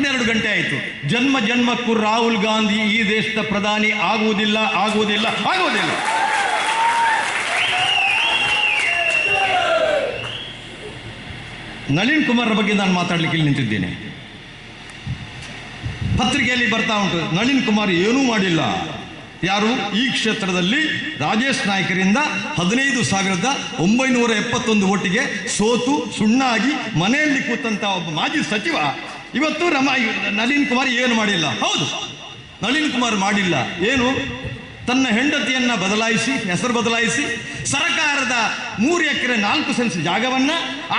12 ಗಂಟೆ ಆಯಿತು. ಜನ್ಮ ಜನ್ಮಕ್ಕೂ ರಾಹುಲ್ ಗಾಂಧಿ ಈ ದೇಶದ ಪ್ರಧಾನಿ ಆಗುವುದಿಲ್ಲ. ನಳಿನ್ ಕುಮಾರ್ ಬಗ್ಗೆ ನಾನು ಮಾತಾಡ್ಲಿಕ್ಕೆ ಇಲ್ಲಿ ನಿಂತಿದ್ದೇನೆ. ಪತ್ರಿಕೆಯಲ್ಲಿ ಬರ್ತಾ ಉಂಟು, ನಳಿನ್ ಕುಮಾರ್ ಏನೂ ಮಾಡಿಲ್ಲ. ಯಾರು? ಈ ಕ್ಷೇತ್ರದಲ್ಲಿ ರಾಜೇಶ್ ನಾಯ್ಕರಿಂದ 15,971 ಓಟಿಗೆ ಸೋತು ಸುಣ್ಣಾಗಿ ಮನೆಯಲ್ಲಿ ಕೂತಂತ ಒಬ್ಬ ಮಾಜಿ ಸಚಿವ ಇವತ್ತು ನಳಿನ್ ಕುಮಾರ್ ಏನು ಮಾಡಿಲ್ಲ. ಹೌದು, ನಳಿನ್ ಕುಮಾರ್ ಮಾಡಿಲ್ಲ. ಏನು? ತನ್ನ ಹೆಂಡತಿಯನ್ನ ಬದಲಾಯಿಸಿ, ಹೆಸರು ಬದಲಾಯಿಸಿ, ಸರ್ಕಾರದ 3 ಎಕರೆ 4 ಸೆನ್ಸ್ ಜಾಗವನ್ನ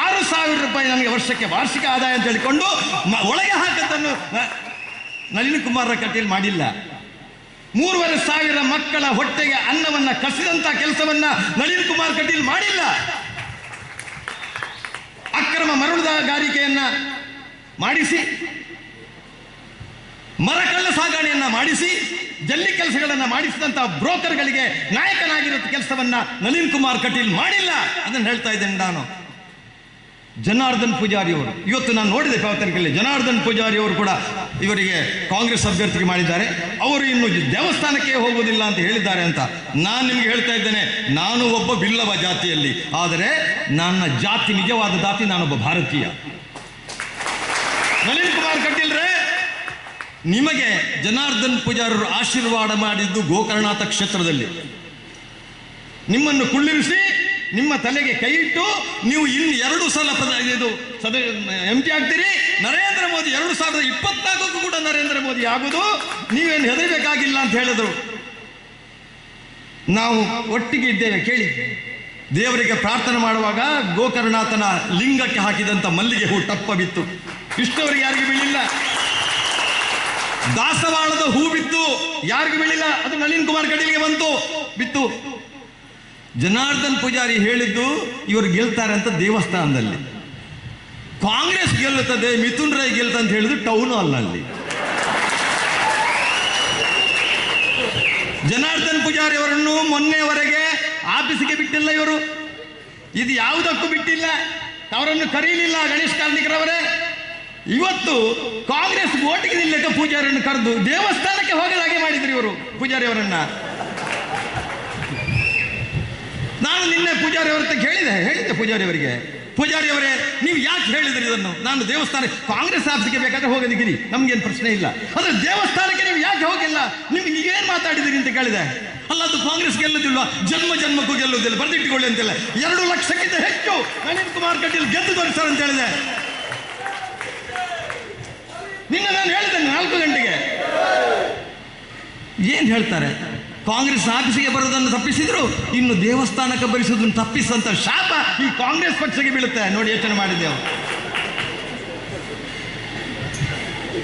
6,000 ರೂಪಾಯಿ ನನಗೆ ವರ್ಷಕ್ಕೆ ವಾರ್ಷಿಕ ಆದಾಯ ಅಂತ ಹೇಳಿಕೊಂಡು ಒಳಗೆ ಹಾಕದ್ದನ್ನು ನಳಿನ್ ಕುಮಾರ್ ಕಟೀಲ್ ಮಾಡಿಲ್ಲ. 3,500 ಮಕ್ಕಳ ಹೊಟ್ಟೆಗೆ ಅನ್ನವನ್ನ ಕಸಿದಂತ ಕೆಲಸವನ್ನ ನಳಿನ್ ಕುಮಾರ್ ಕಟೀಲ್ ಮಾಡಿಲ್ಲ. ಅಕ್ರಮ ಮರಳುಗಾರಿಕೆಯನ್ನ ಮಾಡಿಸಿ, ಮರಕಳ್ಳ ಸಾಗಣೆಯನ್ನ ಮಾಡಿಸಿ, ಜಲ್ಲಿ ಕೆಲಸಗಳನ್ನ ಮಾಡಿಸಿದಂತಹ ಬ್ರೋಕರ್ಗಳಿಗೆ ನಾಯಕನಾಗಿರೋ ಕೆಲಸವನ್ನ ನಳಿನ್ ಕುಮಾರ್ ಕಟೀಲ್ ಮಾಡಿಲ್ಲ. ಅದನ್ನು ಹೇಳ್ತಾ ಇದ್ದೇನೆ ನಾನು. ಜನಾರ್ದನ್ ಪೂಜಾರಿ ಅವರು ಇವತ್ತು ನಾನು ನೋಡಿದೆ ಪತ್ರಿಕೆಯಲ್ಲಿ, ಜನಾರ್ದನ್ ಪೂಜಾರಿ ಅವರು ಕೂಡ ಇವರಿಗೆ ಕಾಂಗ್ರೆಸ್ ಅಭ್ಯರ್ಥಿಗೆ ಮಾಡಿದ್ದಾರೆ. ಅವರು ಇನ್ನು ದೇವಸ್ಥಾನಕ್ಕೆ ಹೋಗುವುದಿಲ್ಲ ಅಂತ ಹೇಳಿದ್ದಾರೆ ಅಂತ ನಾನು ನಿಮ್ಗೆ ಹೇಳ್ತಾ ಇದ್ದೇನೆ. ನಾನು ಒಬ್ಬ ಬಿಲ್ಲವ ಜಾತಿಯಲ್ಲಿ, ಆದರೆ ನನ್ನ ಜಾತಿ ನಿಜವಾದ ಜಾತಿ, ನಾನೊಬ್ಬ ಭಾರತೀಯ. ನಳಿನ್ ಕುಮಾರ್ ಕಟೀಲ್ರೇ, ನಿಮಗೆ ಜನಾರ್ದನ್ ಪೂಜಾರರು ಆಶೀರ್ವಾದ ಮಾಡಿದ್ದು ಗೋಕರ್ಣನಾಥ ಕ್ಷೇತ್ರದಲ್ಲಿ. ನಿಮ್ಮನ್ನು ಕುಳ್ಳಿರಿಸಿ ನಿಮ್ಮ ತಲೆಗೆ ಕೈ ಇಟ್ಟು ನೀವು ಇನ್ನು 2 ಸಲ MP ಆಗ್ತೀರಿ. ನರೇಂದ್ರ ಮೋದಿ 2024 ಕೂಡ ನರೇಂದ್ರ ಮೋದಿ ಆಗುವುದು, ನೀವೇನು ಹೆದರಬೇಕಾಗಿಲ್ಲ ಅಂತ ಹೇಳಿದ್ರು. ನಾವು ಒಟ್ಟಿಗೆ ಇದ್ದೇವೆ. ಕೇಳಿ, ದೇವರಿಗೆ ಪ್ರಾರ್ಥನೆ ಮಾಡುವಾಗ ಗೋಕರ್ಣನಾಥನ ಲಿಂಗಕ್ಕೆ ಹಾಕಿದಂಥ ಮಲ್ಲಿಗೆ ಹೂ ಟಪ್ಪ ಬಿತ್ತು, ಕೃಷ್ಣವರಿಗೆ ಯಾರಿಗೂ ಬೀಳಿಲ್ಲ. ದಾಸವಾಳದ ಹೂ ಬಿತ್ತು, ಯಾರಿಗೂ ಬೀಳಿಲ್ಲ. ಅದು ನಳಿನ್ ಕುಮಾರ್ ಕಟೀಲ್ಗೆ ಬಿತ್ತು. ಜನಾರ್ದನ್ ಪೂಜಾರಿ ಹೇಳಿದ್ದು ಇವರು ಗೆಲ್ತಾರೆ ಅಂತ ದೇವಸ್ಥಾನದಲ್ಲಿ, ಕಾಂಗ್ರೆಸ್ ಗೆಲ್ಲುತ್ತದೆ, ಮಿಥುನ್ ರೈ ಗೆಲ್ತ ಅಂತ ಹೇಳಿದ್ರು ಟೌನ್ ಹಾಲ್ನಲ್ಲಿ. ಜನಾರ್ದನ್ ಪೂಜಾರಿ ಅವರನ್ನು ಮೊನ್ನೆವರೆಗೆ ಆಫೀಸಿಗೆ ಬಿಟ್ಟಿಲ್ಲ ಇವರು, ಇದು ಯಾವುದಕ್ಕೂ ಬಿಟ್ಟಿಲ್ಲ, ಅವರನ್ನು ಕರೀಲಿಲ್ಲ. ಗಣೇಶ್ ಕಾರ್ಣಿಕರವರೇ, ಇವತ್ತು ಕಾಂಗ್ರೆಸ್ ಓಟಿಗೆ ನಿಲ್ಲಕ್ಕೆ ಪೂಜಾರಿಯನ್ನು ಕರೆದು ದೇವಸ್ಥಾನಕ್ಕೆ ಹೋಗದ ಹಾಗೆ ಮಾಡಿದ್ರು ಇವರು ಪೂಜಾರಿ ಅವರನ್ನ. ನಾನು ನಿನ್ನೆ ಪೂಜಾರಿ ಅವರ ಹೇಳಿದೆ ಪೂಜಾರಿ ಅವರಿಗೆ, ಪೂಜಾರಿ ಅವರೇ ನೀವು ಯಾಕೆ ಹೇಳಿದ್ರಿ ಇದನ್ನು? ನಾನು ದೇವಸ್ಥಾನ ಕಾಂಗ್ರೆಸ್ ಆಫೀಸ್ಗೆ ಬೇಕಾದ್ರೆ ಹೋಗೋದಿಗಿರಿ, ನಮ್ಗೇನು ಪ್ರಶ್ನೆ ಇಲ್ಲ, ಆದರೆ ದೇವಸ್ಥಾನಕ್ಕೆ ನೀವು ಯಾಕೆ ಹೋಗಿಲ್ಲ? ನಿಮ್ಗೆ ಈಗೇನು ಮಾತಾಡಿದಿರಿ ಅಂತ ಕೇಳಿದೆ. ಅಲ್ಲ, ಅದು ಕಾಂಗ್ರೆಸ್ ಗೆಲ್ಲುದಿಲ್ವಾ? ಜನ್ಮ ಜನ್ಮಕ್ಕೂ ಗೆಲ್ಲುವುದಿಲ್ಲ, ಬರೆದಿಟ್ಟುಕೊಳ್ಳಿ ಅಂತೆಲ್ಲ. 2 ಲಕ್ಷಕ್ಕಿಂತ ಹೆಚ್ಚು ನಳಿನ್ ಕುಮಾರ್ ಕಟೀಲ್ ಗೆದ್ದು ತೋರಿಸ್ತಾರೆ ಅಂತ ಹೇಳಿದೆ. ನಿನ್ನೆ ನಾನು ಹೇಳಿದ್ದೇನೆ 4 ಗಂಟೆಗೆ. ಏನು ಹೇಳ್ತಾರೆ? ಕಾಂಗ್ರೆಸ್ ಆಫೀಸಿಗೆ ಬರೋದನ್ನು ತಪ್ಪಿಸಿದ್ರು, ಇನ್ನು ದೇವಸ್ಥಾನಕ್ಕೆ ಬರಿಸೋದನ್ನು ತಪ್ಪಿಸಂತ ಶಾಪ ಈ ಕಾಂಗ್ರೆಸ್ ಪಕ್ಷಕ್ಕೆ ಬೀಳುತ್ತೆ. ನೋಡಿ, ಯೋಚನೆ ಮಾಡಿದ್ದೆವು.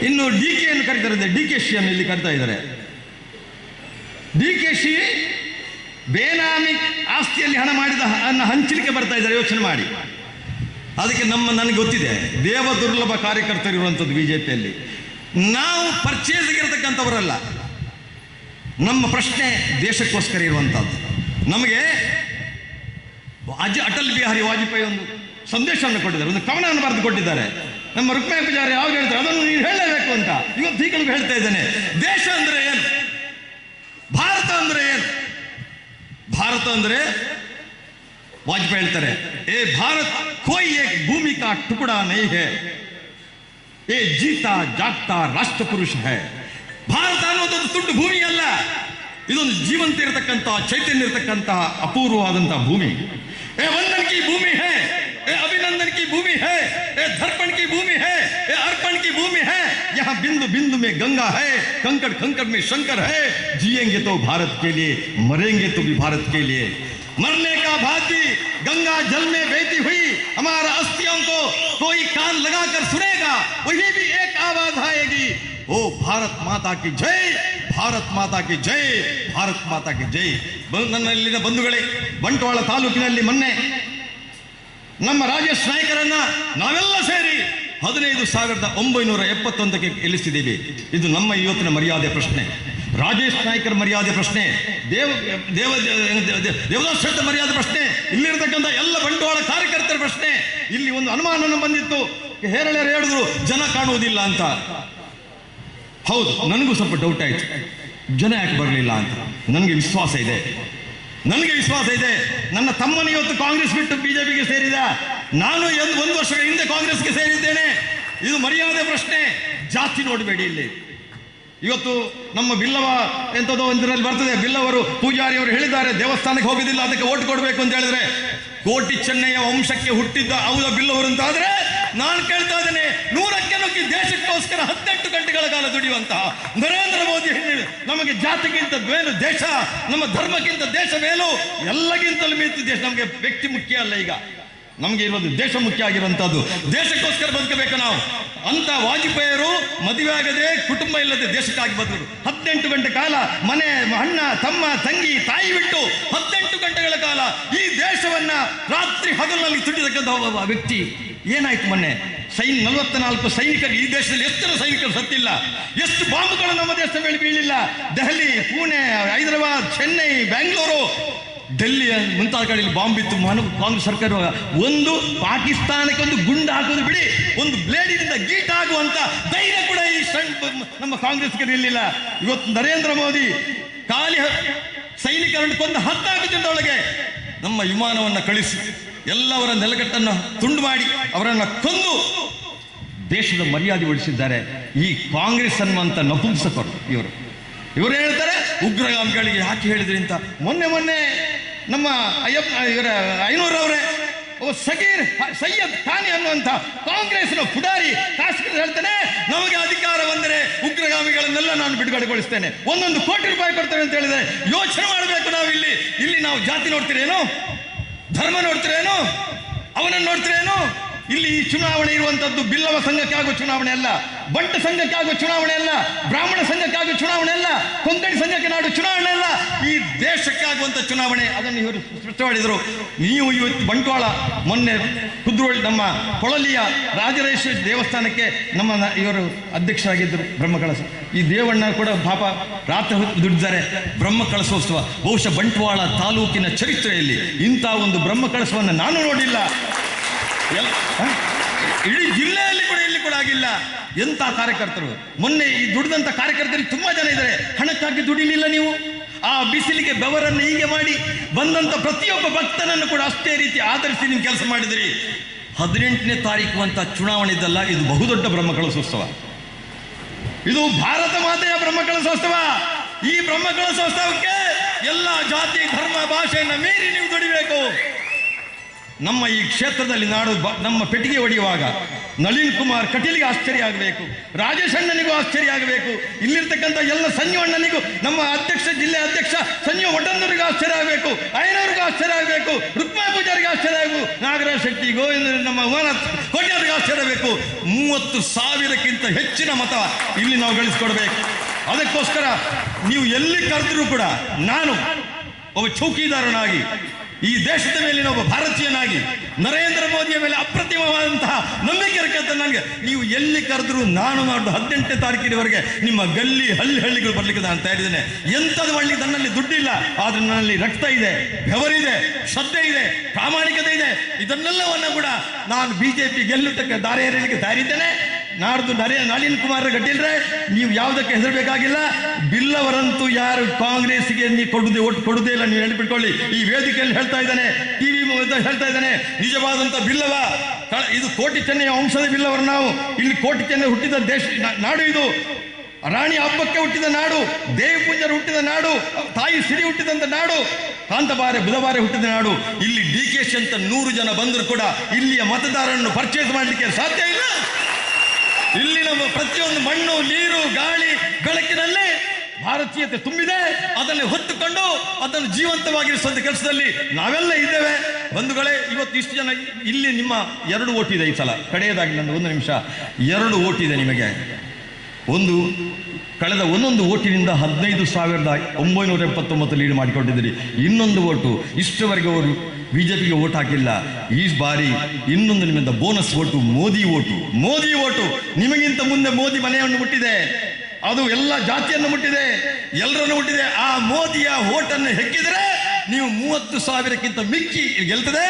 ಇನ್ನು DK ಕರೀತಾರೆ, DKಶಿ ಅನ್ನು ಇಲ್ಲಿ ಕರಿತಾ ಇದ್ದಾರೆ. DKಶಿ ಬೇನಾಮಿ ಆಸ್ತಿಯಲ್ಲಿ ಹಣ ಮಾಡಿದ ಹಂಚಲಿಕ್ಕೆ ಬರ್ತಾ ಇದ್ದಾರೆ. ಯೋಚನೆ ಮಾಡಿ. ಅದಕ್ಕೆ ನನಗೆ ಗೊತ್ತಿದೆ, ದೇವ ದುರ್ಲಭ ಕಾರ್ಯಕರ್ತರು ಇರುವಂಥದ್ದು ಬಿಜೆಪಿಯಲ್ಲಿ. ನಾವು ಪರ್ಚೇಸ್ಗಿರ್ತಕ್ಕಂಥವರಲ್ಲ. ನಮ್ಮ ಪ್ರಶ್ನೆ ದೇಶಕ್ಕೋಸ್ಕರ ಇರುವಂಥದ್ದು. ನಮಗೆ ಅಟಲ್ ಬಿಹಾರಿ ವಾಜಪೇಯಿ ಒಂದು ಸಂದೇಶವನ್ನು ಕೊಟ್ಟಿದ್ದಾರೆ, ಒಂದು ಕವನವನ್ನು ಬರೆದು ಕೊಟ್ಟಿದ್ದಾರೆ. ನಮ್ಮ ರುಕ್ಮಿಣಿ ಪೂಜಾರಿ ಯಾವಾಗ ಹೇಳ್ತಾರೆ ಅದನ್ನು ನೀನು ಹೇಳಲೇಬೇಕು ಅಂತ ಇವತ್ತು ಈಗಲೂ ಹೇಳ್ತಾ ಇದ್ದೇನೆ. ದೇಶ ಅಂದ್ರೆ ಏನು? ಭಾರತ ಅಂದ್ರೆ ಏನು? ಭಾರತ ಅಂದ್ರೆ ವಾಜಪೇಯಿ ಹೇಳ್ತಾರೆ, ಏ ಭಾರತ್ ಕೋಯಿ ಏಕ್ ಭೂಮಿ ಕಾ ಟುಕಡಾ ನಹೀ ಹೈ, ಏ ಜೀತಾ ಜಾಗ್ತಾ ರಾಷ್ಟ್ರ ಪುರುಷ ಹೈ. ಭಾರತ ಅನ್ನೋದೊಂದು ತುಂಡು ಭೂಮಿ ಅಲ್ಲ, ಇದೊಂದು ಜೀವಂತ ಇರತಕ್ಕಂತಹ, ಚೈತನ್ಯ ಇರತಕ್ಕಂತಹ ಅಪೂರ್ವವಾದಂತಹ ಭೂಮಿ. ಏ ವಂದನ್ ಕಿ ಭೂಮಿ ಹೈ, ಏ ಅಭಿನಂದನ್ ಕಿ ಭೂಮಿ ಹೈ, ಏ ದರ್ಪण की भूमि है, ये अर्पण की भूमि है. यहाँ बिंदु बिंदु में गंगा है, कंकड़ कंकड़ में शंकर है. जिएंगे तो भारत के लिए, मरेंगे तो भी भारत के लिए. मरने का भाग्य गंगा जल में बहती हुई हमारा अस्थियों को कोई कान लगाकर सुनेगा, वही भी एक आवाज आएगी, ओ भारत माता की जय, ಭಾರತ್ ಮಾತಾ ಕಿ ಜೈ, ಭಾರತ್ ಮಾತಾ ಕಿ ಜೈ. ನನ್ನಲ್ಲಿನ ಬಂಧುಗಳೇ, ಬಂಟ್ವಾಳ ತಾಲೂಕಿನಲ್ಲಿ ಮೊನ್ನೆ ನಮ್ಮ ರಾಜೇಶ್ ನಾಯ್ಕರನ್ನ ನಾವೆಲ್ಲ ಸೇರಿ 15,971ಕ್ಕೆ ಗೆಲ್ಲಿಸಿದ್ದೀವಿ. ಇದು ನಮ್ಮ ಇವತ್ತಿನ ಮರ್ಯಾದೆ ಪ್ರಶ್ನೆ, ರಾಜೇಶ್ ನಾಯ್ಕರ ಮರ್ಯಾದೆ ಪ್ರಶ್ನೆ, ದೇವದಾಸ್ ಶೆಟ್ಟಿ ಮರ್ಯಾದೆ ಪ್ರಶ್ನೆ, ಇಲ್ಲಿರತಕ್ಕಂಥ ಎಲ್ಲ ಬಂಟ್ವಾಳ ಕಾರ್ಯಕರ್ತರ ಪ್ರಶ್ನೆ. ಇಲ್ಲಿ ಒಂದು ಅನುಮಾನ ಬಂದಿತ್ತು, ಹೇರಳೆಯರು ಹೇಳಿದ್ರು ಜನ ಕಾಣುವುದಿಲ್ಲ ಅಂತ. ಹೌದು, ನನಗೂ ಸ್ವಲ್ಪ ಡೌಟ್ ಆಯ್ತು, ಜನ ಯಾಕೆ ಬರಲಿಲ್ಲ ಅಂತ. ನನಗೆ ವಿಶ್ವಾಸ ಇದೆ, ನನ್ನ ತಮ್ಮನ ಇವತ್ತು ಕಾಂಗ್ರೆಸ್ ಬಿಟ್ಟು ಬಿಜೆಪಿಗೆ ಸೇರಿದ, ನಾನು 1 ವರ್ಷಗಳ ಹಿಂದೆ ಕಾಂಗ್ರೆಸ್ಗೆ ಸೇರಿದ್ದೇನೆ. ಇದು ಮರ್ಯಾದೆ ಪ್ರಶ್ನೆ, ಜಾತಿ ನೋಡಬೇಡಿ ಇಲ್ಲಿ. ಇವತ್ತು ನಮ್ಮ ಬಿಲ್ಲವ ಎಂಥದೋ ಒಂದರಲ್ಲಿ ಬರ್ತದೆ, ಬಿಲ್ಲವರು ಪೂಜಾರಿ ಅವರು ಹೇಳಿದ್ದಾರೆ ದೇವಸ್ಥಾನಕ್ಕೆ ಹೋಗೋದಿಲ್ಲ, ಅದಕ್ಕೆ ಓಟ್ ಕೊಡಬೇಕು ಅಂತ ಹೇಳಿದ್ರೆ, ಕೋಟಿ ಚೆನ್ನಯ್ಯ ವಂಶಕ್ಕೆ ಹುಟ್ಟಿದ್ದ ಹೌದ ಬಿಲ್ಲವರು ಅಂತ ಆದ್ರೆ ನಾನು ಕೇಳ್ತಾ ಇದ್ದೇನೆ, 100ಕ್ಕೆ ನುಗ್ಗಿ ದೇಶಕ್ಕೋಸ್ಕರ 18 ಗಂಟೆಗಳ ಕಾಲ ದುಡಿಯುವಂತಹ ನರೇಂದ್ರ ಮೋದಿ ನಮಗೆ ಜಾತಿಗಿಂತ ಮೇಲು ದೇಶ, ನಮ್ಮ ಧರ್ಮಕ್ಕಿಂತ ದೇಶ ಮೇಲು, ಎಲ್ಲಗಿಂತಲೂ ಮೀತು ದೇಶ. ನಮಗೆ ವ್ಯಕ್ತಿ ಮುಖ್ಯ ಅಲ್ಲ, ಈಗ ನಮಗೆ ಇರೋದು ದೇಶ ಮುಖ್ಯ ಆಗಿರುವಂತಹದ್ದು. ದೇಶಕ್ಕೋಸ್ಕರ ಬದುಕಬೇಕು ನಾವು ಅಂತ ವಾಜಪೇಯಿಯವರು ಮದುವೆ ಆಗದೆ ಕುಟುಂಬ ಇಲ್ಲದೆ ದೇಶಕ್ಕಾಗಿ ಬದುಕರು. 18 ಗಂಟೆ ಕಾಲ ಮನೆ, ಅಣ್ಣ, ತಮ್ಮ, ತಂಗಿ, ತಾಯಿ ಬಿಟ್ಟು 18 ಗಂಟೆಗಳ ಕಾಲ ಈ ದೇಶವನ್ನ ರಾತ್ರಿ ಹಗಲಿನಲ್ಲಿ ತುಡಿತಕ್ಕಂಥ ಒಬ್ಬ ವ್ಯಕ್ತಿ. ಏನಾಯ್ತು ಮೊನ್ನೆ 44 ಸೈನಿಕರು, ಈ ದೇಶದಲ್ಲಿ ಎಷ್ಟು ಸೈನಿಕರು ಸತ್ತಿಲ್ಲ, ಎಷ್ಟು ಬಾಂಬ್ಗಳು ನಮ್ಮ ದೇಶದ ಮೇಲೆ ಬೀಳಿಲ್ಲ. ದೆಹಲಿ, ಪುಣೆ, ಹೈದರಾಬಾದ್, ಚೆನ್ನೈ, ಬೆಂಗಳೂರು, ಡೆಲ್ಲಿ ಮುಂತಾದ ಕಡೆಯಲ್ಲಿ ಬಾಂಬ್ ಇತ್ತು. ಕಾಂಗ್ರೆಸ್ ಸರ್ಕಾರ ಒಂದು ಪಾಕಿಸ್ತಾನಕ್ಕೆ ಒಂದು ಗುಂಡು ಹಾಕೋದು ಬಿಡಿ, ಒಂದು ಬ್ಲೇಡಿನಿಂದ ಗೀಟ್ ಆಗುವಂತ ಧೈರ್ಯ ಕೂಡ ಈ ನಮ್ಮ ಕಾಂಗ್ರೆಸ್ಗೆ ಇರಲಿಲ್ಲ. ಇವತ್ತು ನರೇಂದ್ರ ಮೋದಿ ಖಾಲಿ ಸೈನಿಕರನ್ನು ಕೊಂದು 14 ದಿನದೊಳಗೆ ನಮ್ಮ ವಿಮಾನವನ್ನು ಕಳಿಸಿ ಎಲ್ಲವರ ನೆಲಗಟ್ಟನ್ನು ತುಂಡು ಮಾಡಿ ಅವರನ್ನು ಕೊಂದು ದೇಶದ ಮರ್ಯಾದೆ ಉಳಿಸಿದ್ದಾರೆ. ಈ ಕಾಂಗ್ರೆಸ್ ಅನ್ನುವಂಥ ನಪುಂಸಕರು ಇವರು ಹೇಳ್ತಾರೆ ಉಗ್ರಗಾಮಿಗಳಿಗೆ ಯಾಕೆ ಹೇಳಿದ್ರಿ ಅಂತ. ಮೊನ್ನೆ ನಮ್ಮ ಇವರ ಐನೂರವರೇ ಸೈಯದ್ ಖಾನಿ ಅನ್ನುವಂಥ ಕಾಂಗ್ರೆಸ್ನ ಪುಡಾರಿ ಕಾಶ್ಮೀರ ಹೇಳ್ತಾನೆ, ನಮಗೆ ಅಧಿಕಾರ ಬಂದರೆ ಉಗ್ರಗಾಮಿಗಳನ್ನೆಲ್ಲ ನಾನು ಬಿಡುಗಡೆಗೊಳಿಸ್ತೇನೆ, 1 ಕೋಟಿ ರೂಪಾಯಿ ಕೊಡ್ತೇವೆ ಅಂತ ಹೇಳಿದ್ರೆ ಯೋಚನೆ ಮಾಡಬೇಕು. ನಾವು ಇಲ್ಲಿ ನಾವು ಜಾತಿ ನೋಡ್ತೀರೇನು, ಧರ್ಮ ನೋಡ್ತೀರೇನು, ಅವನನ್ನು ನೋಡ್ತೀರೇನು? ಇಲ್ಲಿ ಈ ಚುನಾವಣೆ ಇರುವಂತದ್ದು ಬಿಲ್ಲವ ಸಂಘಕ್ಕೆ ಆಗುವ ಚುನಾವಣೆ ಅಲ್ಲ, ಬಂಟ ಸಂಘಕ್ಕೆ ಆಗುವ ಚುನಾವಣೆ ಅಲ್ಲ, ಬ್ರಾಹ್ಮಣ ಸಂಘಕ್ಕೆ ಆಗುವ ಚುನಾವಣೆ ಅಲ್ಲ, ಕೊಂಕಣಿ ಸಂಘಕ್ಕೆ ನಾಡು ಚುನಾವಣೆ ಅಲ್ಲ, ಈ ದೇಶಕ್ಕೆ ಆಗುವಂತ ಚುನಾವಣೆ. ಅದನ್ನು ಇವರು ಸ್ಪಷ್ಟ ಮಾಡಿದರು. ನೀವು ಇವತ್ತು ಬಂಟ್ವಾಳ ಮೊನ್ನೆ ಕುದ್ರೋಳಿ ನಮ್ಮ ಕೊಳಲಿಯ ರಾಜರಾಜೇಶ್ವರಿ ದೇವಸ್ಥಾನಕ್ಕೆ ಇವರು ಅಧ್ಯಕ್ಷರಾಗಿದ್ದರು ಬ್ರಹ್ಮಕಳಸ. ಈ ದೇವಣ್ಣ ಕೂಡ ಪಾಪ ರಾತ್ರಿ ಹೊತ್ತು ದುಡಿದ್ದಾರೆ. ಬ್ರಹ್ಮಕಳಸೋತ್ಸವ ಬಹುಶಃ ಬಂಟ್ವಾಳ ತಾಲೂಕಿನ ಚರಿತ್ರೆಯಲ್ಲಿ ಇಂಥ ಒಂದು ಬ್ರಹ್ಮಕಳಸವನ್ನು ನಾನು ನೋಡಿಲ್ಲ. ಇಡೀ ಜಿಲ್ಲೆಯಲ್ಲಿ ಕೂಡ ಇಲ್ಲಿ ಕೂಡ ಆಗಿಲ್ಲ. ಎಂತ ಕಾರ್ಯಕರ್ತರು, ಮೊನ್ನೆ ಈ ದುಡಿದಂತ ಕಾರ್ಯಕರ್ತರಿಗೆ ತುಂಬಾ ಜನ ಇದ್ದಾರೆ. ಹಣಕ್ಕಾಗಿ ದುಡಿಲಿಲ್ಲ ನೀವು, ಆ ಬಿಸಿಲಿಗೆ ಬೆವರನ್ನು ಹೀಗೆ ಮಾಡಿ ಬಂದಂತ ಪ್ರತಿಯೊಬ್ಬ ಭಕ್ತನನ್ನು ಕೂಡ ಅಷ್ಟೇ ರೀತಿ ಆಧರಿಸಿ ನೀವು ಕೆಲಸ ಮಾಡಿದಿರಿ. 18ನೇ ತಾರೀಕು ಅಂತ ಚುನಾವಣೆ ಇದ್ದಲ್ಲ, ಇದು ಬಹುದೊಡ್ಡ ಬ್ರಹ್ಮಕಳಸೋತ್ಸವ, ಇದು ಭಾರತ ಮಾತೆಯ ಬ್ರಹ್ಮಕಳಸೋತ್ಸವ. ಈ ಬ್ರಹ್ಮಕಳಸೋತ್ಸವಕ್ಕೆ ಎಲ್ಲ ಜಾತಿ ಧರ್ಮ ಭಾಷೆಯನ್ನು ಮೀರಿ ನೀವು ದುಡಿಬೇಕು. ನಮ್ಮ ಈ ಕ್ಷೇತ್ರದಲ್ಲಿ ನಮ್ಮ ಪೆಟ್ಟಿಗೆ ಹೊಡೆಯುವಾಗ ನಳಿನ್ ಕುಮಾರ್ ಕಟೀಲ್ಗೆ ಆಶ್ಚರ್ಯ ಆಗಬೇಕು, ರಾಜೇಶ್ ಅಣ್ಣನಿಗೂ ಆಶ್ಚರ್ಯ ಆಗಬೇಕು, ಇಲ್ಲಿರ್ತಕ್ಕಂಥ ಎಲ್ಲ ಸಂಜೀವ್ ಅಣ್ಣನಿಗೂ, ನಮ್ಮ ಜಿಲ್ಲೆ ಅಧ್ಯಕ್ಷ ಸಂಜೀವ್ ಒಡ್ಡಂದರಿಗೂ ಆಶ್ಚರ್ಯ ಆಗಬೇಕು, ಐನವ್ರಿಗೂ ಆಶ್ಚರ್ಯ ಆಗಬೇಕು, ರುಕ್ಮಾ ಪೂಜಾರಿಗೆ ಆಶ್ಚರ್ಯ ಆಗಬೇಕು, ನಾಗರಾಜ್ ಶೆಟ್ಟಿ, ಗೋವಿಂದ, ನಮ್ಮ ಉಮಾನಾಥ್ ಕೋಟ್ಯಾರಿಗೆ ಆಶ್ಚರ್ಯ ಆಗಬೇಕು. 30,000ಕ್ಕಿಂತ ಹೆಚ್ಚಿನ ಮತ ಇಲ್ಲಿ ನಾವು ಗಳಿಸ್ಕೊಡ್ಬೇಕು. ಅದಕ್ಕೋಸ್ಕರ ನೀವು ಎಲ್ಲಿ ಕರೆದ್ರೂ ಕೂಡ ನಾನು ಒಬ್ಬ ಚೌಕಿದಾರನಾಗಿ, ಈ ದೇಶದ ಮೇಲಿನ ಒಬ್ಬ ಭಾರತೀಯನಾಗಿ, ನರೇಂದ್ರ ಮೋದಿಯ ಮೇಲೆ ಅಪ್ರತಿಮವಾದಂತಹ ನಂಬಿಕೆ ಇರಕ್ಕಂತ ನನಗೆ ನೀವು ಎಲ್ಲಿ ಕರೆದ್ರು ನಾನು ನಾಡ್ದು 18ನೇ ತಾರೀಕಿನವರೆಗೆ ನಿಮ್ಮ ಗಲ್ಲಿ ಹಳ್ಳಿಗಳು ಬರ್ಲಿಕ್ಕೆ ನಾನು ತಯಾರಿದ್ದೇನೆ. ಎಂಥದ್ದು ಮಾಡಲಿಕ್ಕೆ ನನ್ನಲ್ಲಿ ದುಡ್ಡಿಲ್ಲ, ಆದ್ರೆ ನನ್ನಲ್ಲಿ ರಕ್ತ ಇದೆ, ಬೆವರಿದೆ, ಶ್ರದ್ಧೆ ಇದೆ, ಪ್ರಾಮಾಣಿಕತೆ ಇದೆ. ಇದನ್ನೆಲ್ಲವನ್ನ ಕೂಡ ನಾನು ಬಿಜೆಪಿ ಗೆಲ್ಲುತ್ತಕ್ಕೆ ದಾರಿ ಎರೆಯಲಿಕ್ಕೆ ತಯಾರಿದ್ದೇನೆ. ನಾಡ್ದು ನಳಿನ್ ಕುಮಾರ್ ಗಟ್ಟಿಲ್ರೆ ನೀವು ಯಾವುದಕ್ಕೆ ಹೆಸರಬೇಕಾಗಿಲ್ಲ. ಬಿಲ್ಲವರಂತೂ ಯಾರು ಕಾಂಗ್ರೆಸ್ಗೆ ನೀವು ಒಟ್ಟು ಕೊಡುವುದೇ ಇಲ್ಲ, ನೀವು ನೆನಪಿಟ್ಕೊಳ್ಳಿ. ಈ ವೇದಿಕೆಯಲ್ಲಿ ಹೇಳ್ತಾ ಇದ್ದಾನೆ, ಟಿವಿ ಹೇಳ್ತಾ ಇದ್ದಾನೆ, ನಿಜವಾದಂತ ಬಿಲ್ಲವ ಇದು ಕೋಟಿ ಚೆನ್ನಯ್ಯ ವಂಶದ ಬಿಲ್ಲವರು. ನಾವು ಇಲ್ಲಿ ಕೋಟಿ ಚೆನ್ನೈ ಹುಟ್ಟಿದ ನಾಡು, ಇದು ರಾಣಿ ಹಬ್ಬಕ್ಕೆ ಹುಟ್ಟಿದ ನಾಡು, ದೇವಿ ಪೂಜಾರಿ ಹುಟ್ಟಿದ ನಾಡು, ತಾಯಿ ಸಿರಿ ಹುಟ್ಟಿದಂತ ನಾಡು, ಕಾಂತಬಾರೆ ಬುಧವಾರ ಹುಟ್ಟಿದ ನಾಡು. ಇಲ್ಲಿ DKC ಅಂತ 100 ಜನ ಬಂದರೂ ಕೂಡ ಇಲ್ಲಿಯ ಮತದಾರರನ್ನು ಪರ್ಚೇಸ್ ಮಾಡಲಿಕ್ಕೆ ಸಾಧ್ಯ ಇಲ್ಲ. ಇಲ್ಲಿ ನಮ್ಮ ಪ್ರತಿಯೊಂದು ಮಣ್ಣು, ನೀರು, ಗಾಳಿ, ಬೆಳಕಿನಲ್ಲಿ ಭಾರತೀಯತೆ ತುಂಬಿದೆ. ಅದನ್ನು ಹೊತ್ತುಕೊಂಡು ಅದನ್ನು ಜೀವಂತವಾಗಿರಿಸುವಂತ ಕೆಲಸದಲ್ಲಿ ನಾವೆಲ್ಲ ಇದ್ದೇವೆ. ಬಂಧುಗಳೇ, ಇವತ್ತು ಇಷ್ಟು ಜನ ಇಲ್ಲಿ ನಿಮ್ಮ 2 ಓಟ್ ಇದೆ. ಈ ಸಲ ಕಡೆಯದಾಗಿ ನಂದು 1 ನಿಮಿಷ, 2 ಓಟ್ ಇದೆ ನಿಮಗೆ. ಕಳೆದ ಒಂದೊಂದು ಓಟಿನಿಂದ 15,979 ಲೀಡ್ ಮಾಡಿಕೊಂಡಿದ್ದೀರಿ. ಇನ್ನೊಂದು ಓಟು ಇಷ್ಟವರೆಗೆ ಅವರು ಬಿಜೆಪಿಗೆ ಓಟ್ ಹಾಕಿಲ್ಲ. ಈ ಬಾರಿ ಇನ್ನೊಂದು ನಿಮ್ಮಿಂದ ಬೋನಸ್ ಓಟು, ಮೋದಿ ಓಟು. ನಿಮಗಿಂತ ಮುಂದೆ ಮೋದಿ ಮನೆಯನ್ನು ಮುಟ್ಟಿದೆ, ಅದು ಎಲ್ಲ ಜಾತಿಯನ್ನು ಮುಟ್ಟಿದೆ, ಎಲ್ಲರನ್ನು ಮುಟ್ಟಿದೆ. ಆ ಮೋದಿಯ ಓಟನ್ನು ಹೆಕ್ಕಿದರೆ ನೀವು 30,000ಕ್ಕಿಂತ ಮಿಕ್ಕಿ ಗೆಲ್ತದೆ.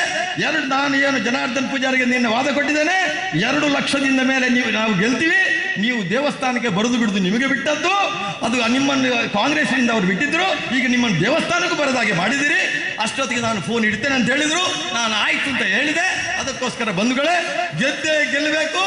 ನಾನು ಏನು ಜನಾರ್ದನ್ ಪೂಜಾರಿಗೆ ನಿನ್ನ ವಾದ ಕೊಟ್ಟಿದ್ದೇನೆ, 2 ಲಕ್ಷದಿಂದ ಮೇಲೆ ನಾವು ಗೆಲ್ತೀವಿ. ನೀವು ದೇವಸ್ಥಾನಕ್ಕೆ ಬರೆದು ಬಿಡುದು ನಿಮಗೆ ಬಿಟ್ಟದ್ದು, ಅದು ನಿಮ್ಮನ್ನು ಕಾಂಗ್ರೆಸ್ನಿಂದ ಅವರು ಬಿಟ್ಟಿದ್ರು, ಈಗ ನಿಮ್ಮನ್ನು ದೇವಸ್ಥಾನಕ್ಕೂ ಬರೋದಾಗೆ ಮಾಡಿದಿರಿ. ಅಷ್ಟೊತ್ತಿಗೆ ನಾನು ಫೋನ್ ಇಡ್ತೇನೆ ಅಂತ ಹೇಳಿದ್ರು, ನಾನು ಆಯ್ತು ಅಂತ ಹೇಳಿದೆ. ಅದಕ್ಕೋಸ್ಕರ ಬಂಧುಗಳೇ, ಗೆಲ್ಲಬೇಕು.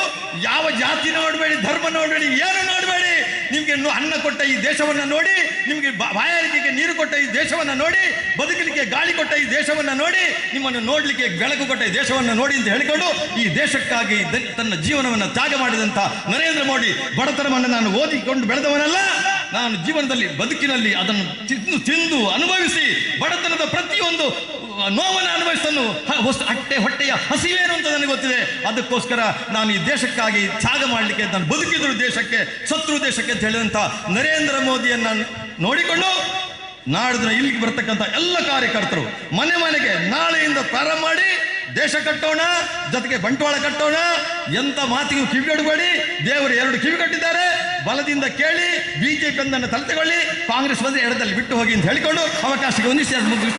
ಯಾವ ಜಾತಿ ನೋಡಬೇಡಿ, ಧರ್ಮ ನೋಡಬೇಡಿ, ಏನು ನೋಡಬೇಡಿ. ನಿಮಗೆ ಅನ್ನ ಕೊಟ್ಟ ಈ ದೇಶವನ್ನು ನೋಡಿ, ನಿಮಗೆ ಬಾಯಾರಿಕೆಗೆ ನೀರು ಕೊಟ್ಟ ಈ ದೇಶವನ್ನು ನೋಡಿ, ಬದುಕಲಿಕ್ಕೆ ಗಾಳಿ ಕೊಟ್ಟ ಈ ದೇಶವನ್ನು ನೋಡಿ, ನಿಮ್ಮನ್ನು ನೋಡಲಿಕ್ಕೆ ಬೆಳಕು ಕೊಟ್ಟ ಈ ದೇಶವನ್ನು ನೋಡಿ ಅಂತ ಹೇಳಿಕೊಂಡು ಈ ದೇಶಕ್ಕಾಗಿ ತನ್ನ ಜೀವನವನ್ನು ತ್ಯಾಗ ಮಾಡಿದಂಥ ನರೇಂದ್ರ ಮೋದಿ ಬಡತನವನ್ನು ನಾನು ಓದಿಕೊಂಡು ಬೆಳೆದವನಲ್ಲ. ನಾನು ಜೀವನದಲ್ಲಿ ಬದುಕಿನಲ್ಲಿ ಅದನ್ನು ತಿಂದು ಅನುಭವಿಸಿ ಬಡತನದ ಪ್ರತಿಯೊಂದು ನೋವನ್ನು ಅನುಭವಿಸಲು ಹೊಟ್ಟೆಯ ಹಸಿವೇನು ಅಂತ ನನಗೆ ಗೊತ್ತಿದೆ. ಅದಕ್ಕೋಸ್ಕರ ನಾನು ಈ ದೇಶಕ್ಕಾಗಿ ತ್ಯಾಗ ಮಾಡಲಿಕ್ಕೆ ನಾನು ಬದುಕಿದ್ರು ದೇಶಕ್ಕೆ, ಸತ್ರು ದೇಶಕ್ಕೆ ಅಂತ ಹೇಳಿದಂಥ ನರೇಂದ್ರ ಮೋದಿಯನ್ನು ನೋಡಿಕೊಂಡು ನಾಡಿನ ಇಲ್ಲಿಗೆ ಬರ್ತಕ್ಕಂಥ ಎಲ್ಲ ಕಾರ್ಯಕರ್ತರು ಮನೆ ಮನೆಗೆ ನಾಳೆಯಿಂದ ಪ್ರಾರಂಭ ಮಾಡಿ ದೇಶ ಕಟ್ಟೋಣ, ಜೊತೆಗೆ ಬಂಟ್ವಾಳ ಕಟ್ಟೋಣ. ಎಂತ ಮಾತಿಗೂ ಕಿವಿಗೊಡಬೇಡಿ. ದೇವರು 2 ಕಿವಿ ಕಟ್ಟಿದ್ದಾರೆ, ಬಲದಿಂದ ಕೇಳಿ. ಬಿಜೆಪಿ ಒಂದನ್ನು ತಲೆ ತಗೊಳ್ಳಿ, ಕಾಂಗ್ರೆಸ್ ಬಂದರೆ ಎಡದಲ್ಲಿ ಬಿಟ್ಟು ಹೋಗಿ ಅಂತ ಹೇಳಿಕೊಂಡು ಅವಕಾಶಕ್ಕೆ ಒಂದಿಷ್ಟು